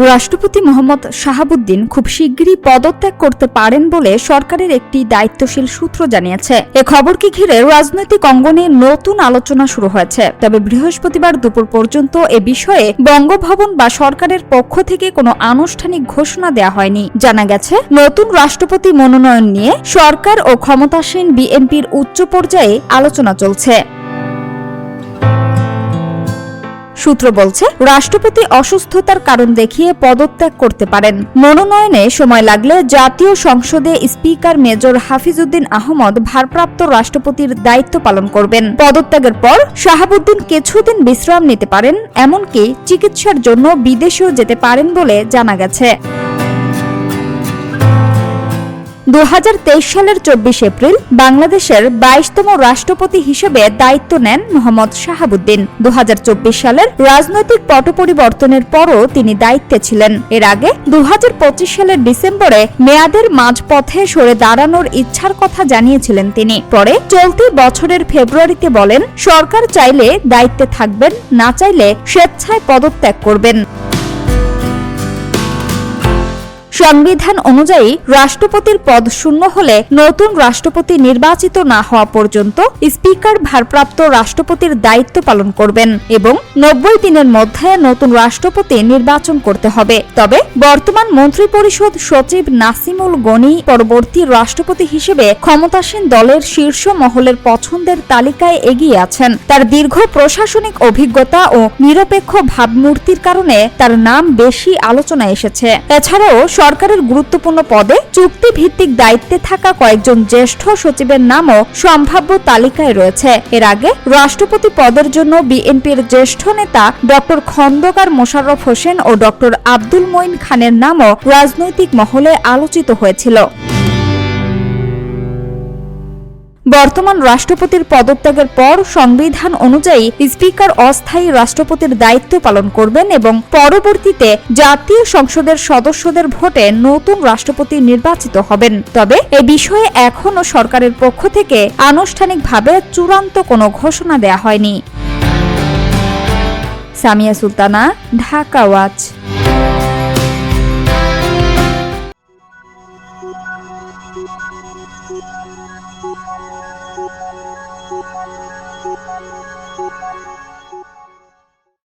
রাষ্ট্রপতি মোহাম্মদ শাহাবুদ্দিন খুব শিগগিরই পদত্যাগ করতে পারেন বলে সরকারের একটি দায়িত্বশীল সূত্র জানিয়েছে। এ খবরকে ঘিরে রাজনৈতিক অঙ্গনে নতুন আলোচনা শুরু হয়েছে। তবে বৃহস্পতিবার দুপুর পর্যন্ত এ বিষয়ে বঙ্গভবন বা সরকারের পক্ষ থেকে কোনো আনুষ্ঠানিক ঘোষণা দেওয়া হয়নি। জানা গেছে, নতুন রাষ্ট্রপতি মনোনয়ন নিয়ে সরকার ও ক্ষমতাসীন বিএনপির উচ্চ পর্যায়ে আলোচনা চলছে। সূত্র বলছে, রাষ্ট্রপতি অসুস্থতার কারণ দেখিয়ে পদত্যাগ করতে পারেন। মনোনয়নে সময় লাগলে জাতীয় সংসদে স্পিকার মেজর হাফিজউদ্দিন আহমদ ভারপ্রাপ্ত রাষ্ট্রপতির দায়িত্ব পালন করবেন। পদত্যাগের পর শাহাবুদ্দিন কিছুদিন বিশ্রাম নিতে পারেন, এমনকি চিকিৎসার জন্য বিদেশেও যেতে পারেন বলে জানা গেছে। 2023 সালের 24 এপ্রিল বাংলাদেশের 22তম রাষ্ট্রপতি হিসেবে দায়িত্ব নেন মোহাম্মদ শাহাবুদ্দিন। 2024 সালের রাজনৈতিক পট পরিবর্তনের পরও তিনি দায়িত্বে ছিলেন। এর আগে 2025 সালের ডিসেম্বরে মেয়াদের মাঝপথে সরে দাঁড়ানোর ইচ্ছার কথা জানিয়েছিলেন তিনি। পরে চলতি বছরের ফেব্রুয়ারিতে বলেন, সরকার চাইলে দায়িত্বে থাকবেন, না চাইলে স্বেচ্ছায় পদত্যাগ করবেন। সংবিধান অনুযায়ী রাষ্ট্রপতির পদ শূন্য হলে নতুন রাষ্ট্রপতি নির্বাচিত না হওয়া পর্যন্ত স্পিকার ভারপ্রাপ্ত রাষ্ট্রপতির দায়িত্ব পালন করবেন এবং 90 দিনের মধ্যে নতুন রাষ্ট্রপতি নির্বাচন করতে হবে। তবে বর্তমান মন্ত্রিপরিষদ সচিব নাসিমুল গনি পরবর্তী রাষ্ট্রপতি হিসেবে ক্ষমতাসীন দলের শীর্ষ মহলের পছন্দের তালিকায় এগিয়ে আছেন। তার দীর্ঘ প্রশাসনিক অভিজ্ঞতা ও নিরপেক্ষ ভাবমূর্তির কারণে তার নাম বেশি আলোচনায় এসেছে। এছাড়াও সরকারের গুরুত্বপূর্ণ পদে চুক্তিভিত্তিক দায়িত্বে থাকা কয়েকজন জ্যেষ্ঠ সচিবের নামও সম্ভাব্য তালিকায় রয়েছে। এর আগে রাষ্ট্রপতি পদের জন্য বিএনপির জ্যেষ্ঠ নেতা ডক্টর খন্দকার মোশাররফ হোসেন ও ডক্টর আব্দুল মঈন খানের নামও রাজনৈতিক মহলে আলোচিত হয়েছিল। বর্তমান রাষ্ট্রপতির পদত্যাগের পর সংবিধান অনুযায়ী স্পিকার অস্থায়ী রাষ্ট্রপতির দায়িত্ব পালন করবেন এবং পরবর্তীতে জাতীয় সংসদের সদস্যদের ভোটে নতুন রাষ্ট্রপতি নির্বাচিত হবেন। তবে এ বিষয়ে এখনও সরকারের পক্ষ থেকে আনুষ্ঠানিকভাবে চূড়ান্ত কোনো ঘোষণা দেওয়া হয়নি। সামিয়া সুলতানা, ঢাকা ওয়াচ।